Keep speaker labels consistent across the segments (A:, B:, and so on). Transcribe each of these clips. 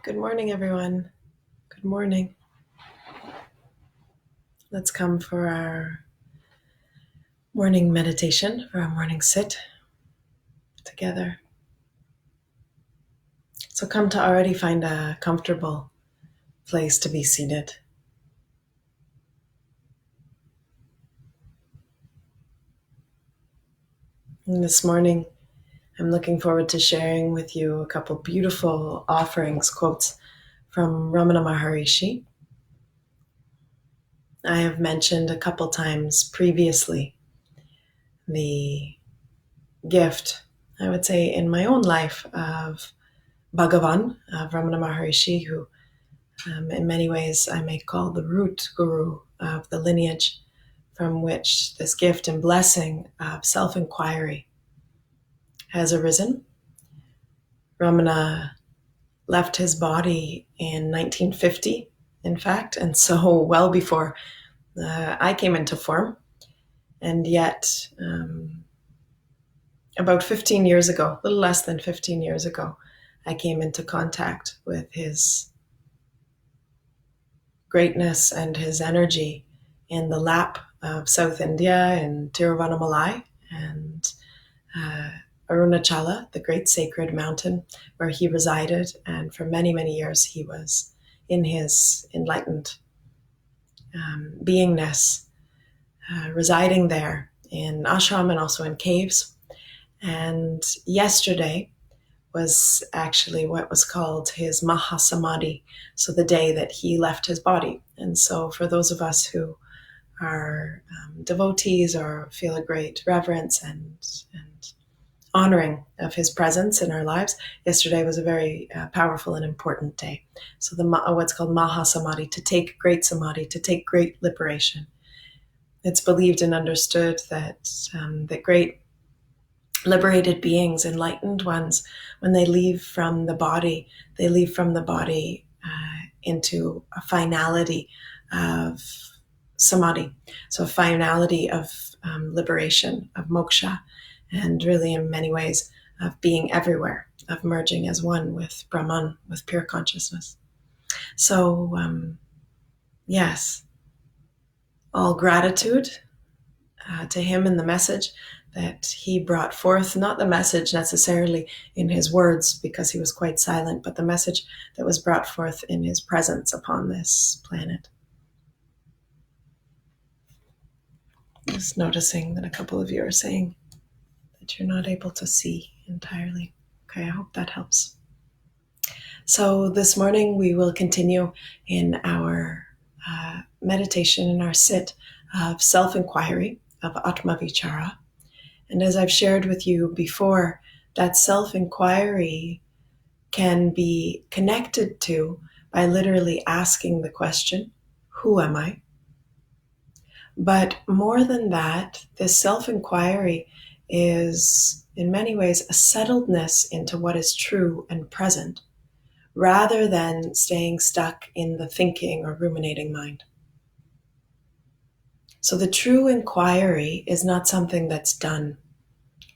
A: Good morning, everyone. Good morning. Let's come for our morning meditation, for our morning sit together. So come to already find a comfortable place to be seated. And this morning, I'm looking forward to sharing with you a couple beautiful offerings, quotes from Ramana Maharishi. I have mentioned a couple times previously the gift, I would say, in my own life of Bhagavan, of Ramana Maharishi, who in many ways I may call the root guru of the lineage from which this gift and blessing of self-inquiry has arisen. Ramana left his body in 1950, in fact, and so well before I came into form. And yet, about 15 years ago, a little less than 15 years ago, I came into contact with his greatness and his energy in the lap of South India in Tiruvannamalai and Arunachala, the great sacred mountain where he resided. And for many, many years, he was in his enlightened beingness, residing there in ashram and also in caves. And yesterday was actually what was called his Mahasamadhi, so the day that he left his body. And so for those of us who are devotees or feel a great reverence and honoring of his presence in our lives, yesterday was a very powerful and important day. So what's called Mahasamadhi, to take great samadhi, to take great liberation. It's believed and understood that that great liberated beings, enlightened ones, when they leave from the body, they leave from the body into a finality of samadhi. So a finality of liberation, of moksha, and really in many ways of being everywhere, of merging as one with Brahman, with pure consciousness. So yes, all gratitude to him and the message that he brought forth, not the message necessarily in his words because he was quite silent, but the message that was brought forth in his presence upon this planet. Just noticing that a couple of you are saying that you're not able to see entirely. Okay, I hope that helps. So this morning we will continue in our meditation, in our sit of self-inquiry, of Atma Vichara. And as I've shared with you before, that self-inquiry can be connected to by literally asking the question, who am I? But more than that, this self-inquiry is in many ways a settledness into what is true and present, rather than staying stuck in the thinking or ruminating mind. So the true inquiry is not something that's done,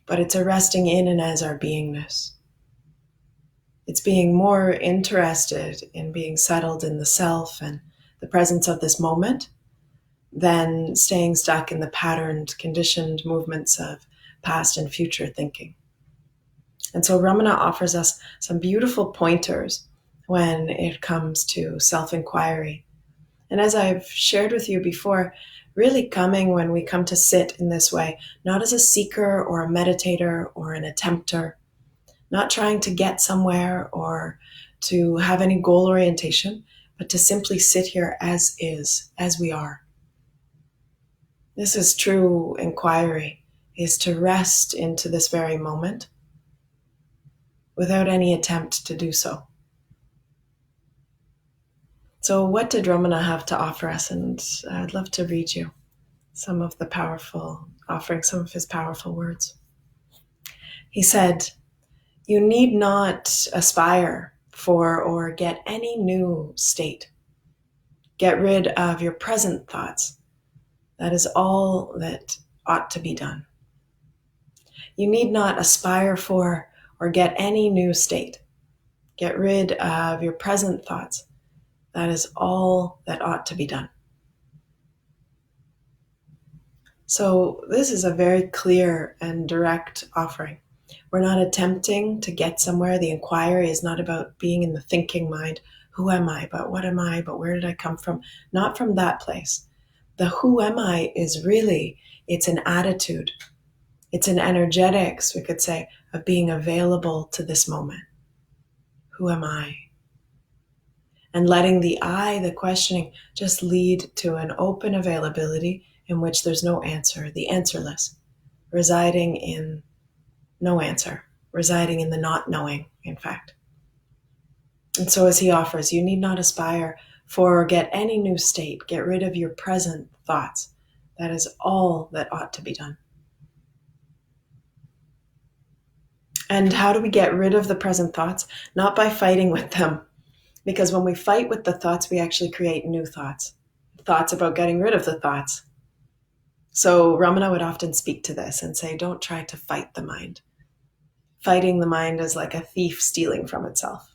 A: but it's a resting in and as our beingness. It's being more interested in being settled in the self and the presence of this moment than staying stuck in the patterned, conditioned movements of past and future thinking. And so Ramana offers us some beautiful pointers when it comes to self-inquiry. And as I've shared with you before, really coming when we come to sit in this way, not as a seeker or a meditator or an attempter, not trying to get somewhere or to have any goal orientation, but to simply sit here as is, as we are. This is true inquiry, is to rest into this very moment without any attempt to do so. So what did Ramana have to offer us? And I'd love to read you some of the powerful offerings, some of his powerful words. He said, "You need not aspire for or get any new state. Get rid of your present thoughts. That is all that ought to be done. You need not aspire for or get any new state. Get rid of your present thoughts. That is all that ought to be done. So this is a very clear and direct offering. We're not attempting to get somewhere. The inquiry is not about being in the thinking mind. Who am I? But what am I? But where did I come from? Not from that place. The who am I is really, it's an attitude. It's an energetics, we could say, of being available to this moment. Who am I? And letting the I, the questioning, just lead to an open availability in which there's no answer, the answerless, residing in no answer, residing in the not knowing, in fact. And so as he offers, you need not aspire for or get any new state. Get rid of your present thoughts. That is all that ought to be done. And how do we get rid of the present thoughts? Not by fighting with them. Because when we fight with the thoughts, we actually create new thoughts. Thoughts about getting rid of the thoughts. So Ramana would often speak to this and say, don't try to fight the mind. Fighting the mind is like a thief stealing from itself.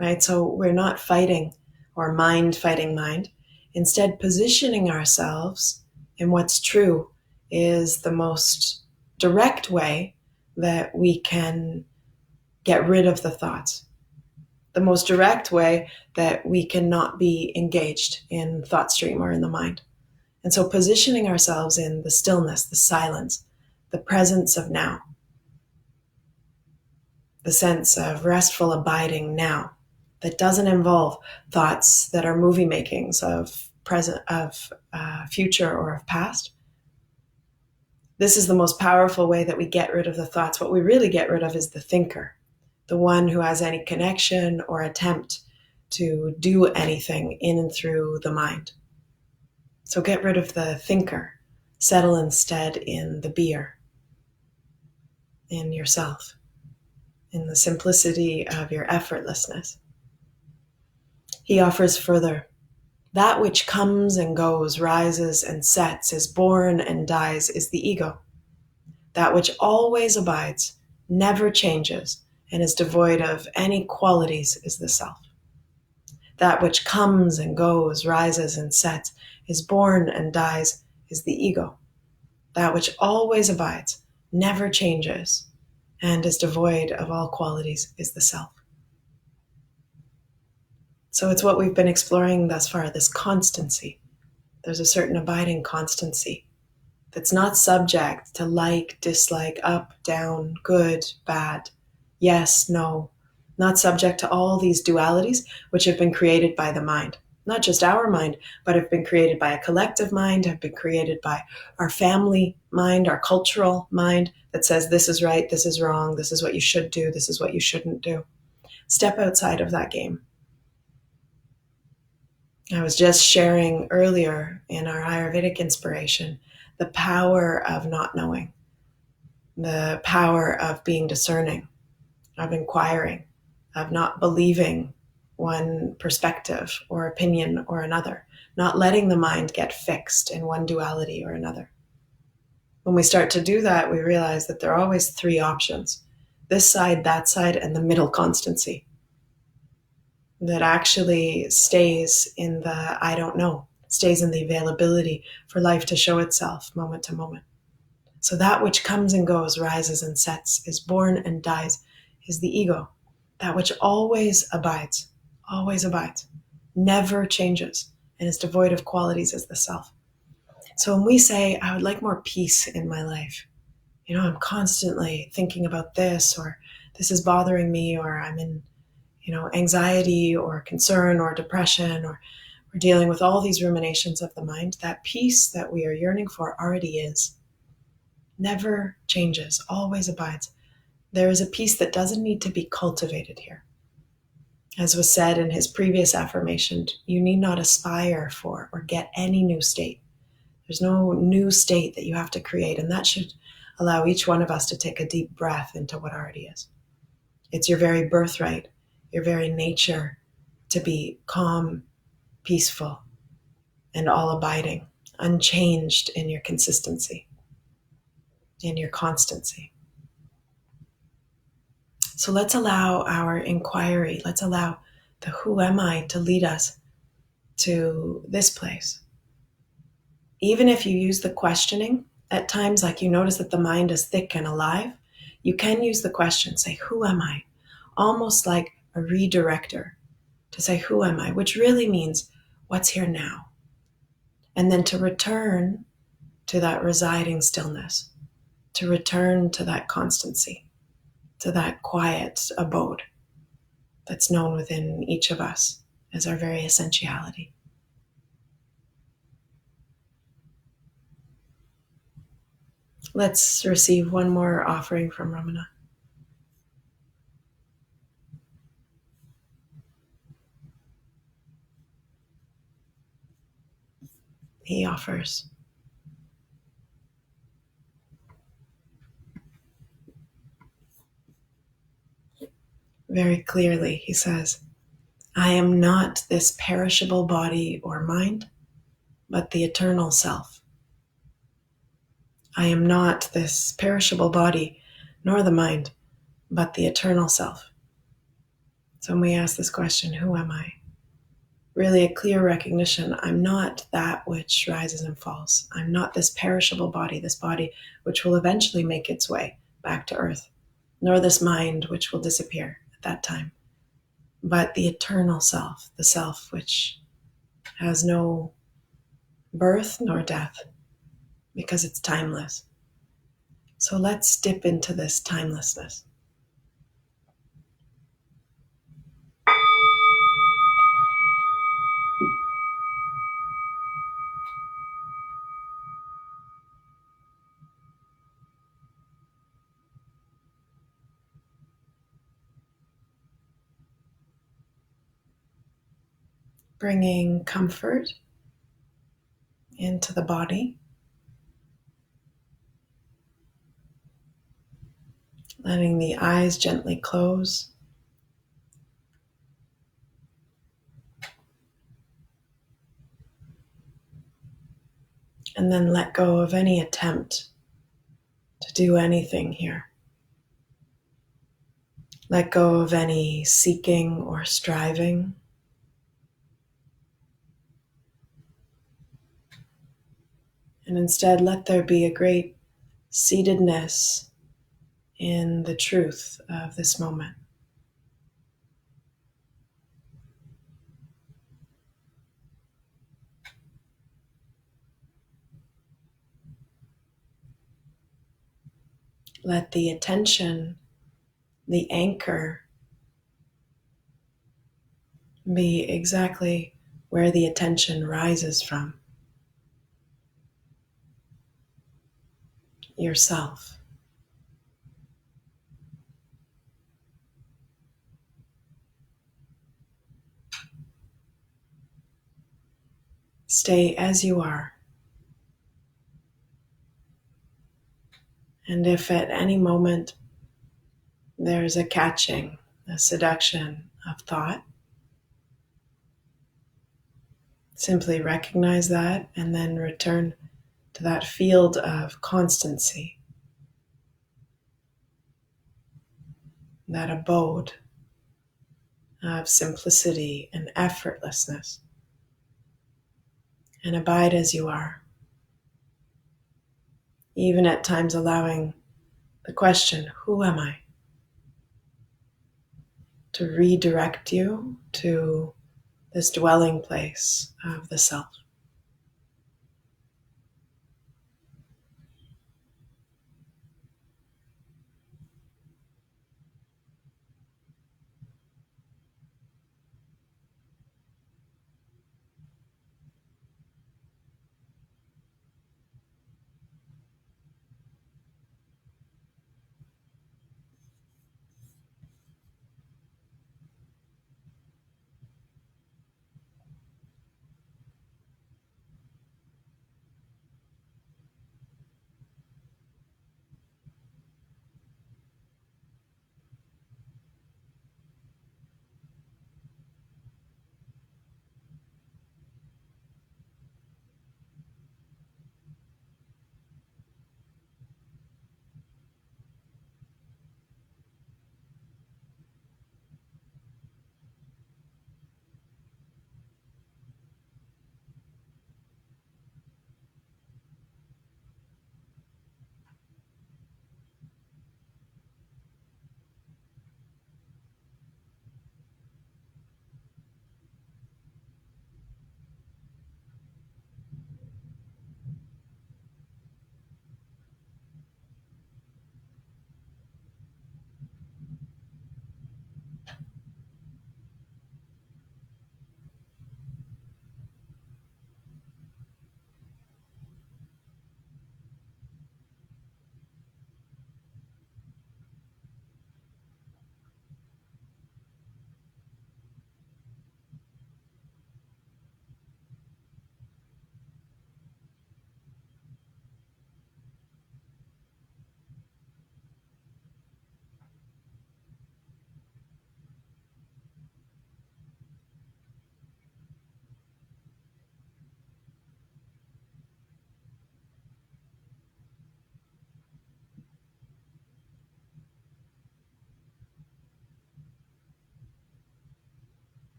A: Right? So we're not fighting or mind fighting mind. Instead, positioning ourselves in what's true is the most direct way that we can get rid of the thoughts. The most direct way that we cannot be engaged in thought stream or in the mind. And so positioning ourselves in the stillness, the silence, the presence of now, the sense of restful abiding now that doesn't involve thoughts that are movie makings of present, of future or of past. This is the most powerful way that we get rid of the thoughts. What we really get rid of is the thinker, the one who has any connection or attempt to do anything in and through the mind. So get rid of the thinker. Settle instead in the beer, in yourself, in the simplicity of your effortlessness. He offers further. That which comes and goes, rises and sets, is born and dies, is the ego. That which always abides, never changes, and is devoid of any qualities is the self. That which comes and goes, rises and sets, is born and dies, is the ego. That which always abides, never changes, and is devoid of all qualities is the self. So it's what we've been exploring thus far, this constancy. There's a certain abiding constancy that's not subject to like, dislike, up, down, good, bad, yes, no, not subject to all these dualities which have been created by the mind. Not just our mind, but have been created by a collective mind, have been created by our family mind, our cultural mind that says this is right, this is wrong, this is what you should do, this is what you shouldn't do. Step outside of that game. I was just sharing earlier in our Ayurvedic inspiration the power of not knowing, the power of being discerning, of inquiring, of not believing one perspective or opinion or another, not letting the mind get fixed in one duality or another. When we start to do that, we realize that there are always three options: this side, that side, and the middle constancy that actually stays in the I don't know, stays in the availability for life to show itself moment to moment. So that which comes and goes, rises and sets, is born and dies, is the ego. That which always abides, never changes, and is devoid of qualities is the self. So when we say, I would like more peace in my life, I'm constantly thinking about this, or this is bothering me, or I'm in anxiety or concern or depression, or we're dealing with all these ruminations of the mind, that peace that we are yearning for already is. Never changes, always abides. There is a peace that doesn't need to be cultivated here. As was said in his previous affirmation, you need not aspire for or get any new state. There's no new state that you have to create, and that should allow each one of us to take a deep breath into what already is. It's your very birthright, your very nature to be calm, peaceful, and all abiding, unchanged in your consistency, in your constancy. So let's allow our inquiry, let's allow the who am I to lead us to this place. Even if you use the questioning, at times, like you notice that the mind is thick and alive, you can use the question, say, who am I? Almost like a redirector to say, who am I? Which really means, what's here now? And then to return to that residing stillness, to return to that constancy, to that quiet abode that's known within each of us as our very essentiality. Let's receive one more offering from Ramana. He offers. Very clearly, he says, I am not this perishable body or mind, but the eternal self. I am not this perishable body nor the mind, but the eternal self. So when we ask this question, who am I? Really a clear recognition, I'm not that which rises and falls. I'm not this perishable body, this body which will eventually make its way back to earth, nor this mind which will disappear at that time, but the eternal self, the self which has no birth nor death because it's timeless. So let's dip into this timelessness. Bringing comfort into the body, letting the eyes gently close, and then let go of any attempt to do anything here. Let go of any seeking or striving. And instead, let there be a great seatedness in the truth of this moment. Let the attention, the anchor, be exactly where the attention rises from. Yourself. Stay as you are. And if at any moment there's a catching, a seduction of thought, simply recognize that and then return to that field of constancy, that abode of simplicity and effortlessness, and abide as you are. Even at times allowing the question, who am I? To redirect you to this dwelling place of the self.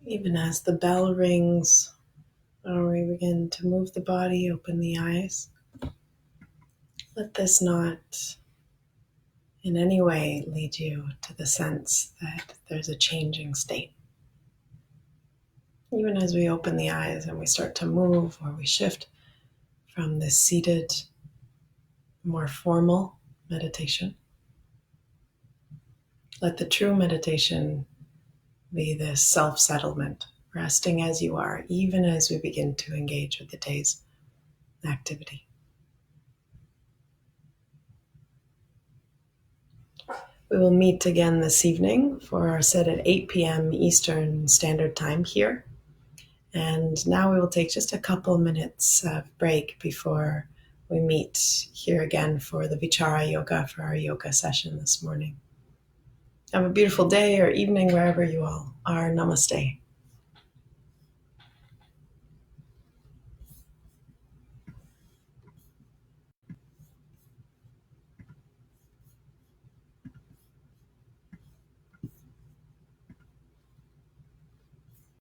A: Even as the bell rings, or we begin to move the body, open the eyes, let this not in any way lead you to the sense that there's a changing state. Even as we open the eyes and we start to move or we shift from this seated, more formal meditation, let the true meditation be this self-settlement, resting as you are, even as we begin to engage with the day's activity. We will meet again this evening for our sit at 8 p.m. Eastern Standard Time here. And now we will take just a couple minutes of break before we meet here again for the Vichara Yoga, for our yoga session this morning. Have a beautiful day or evening wherever you all are. Namaste.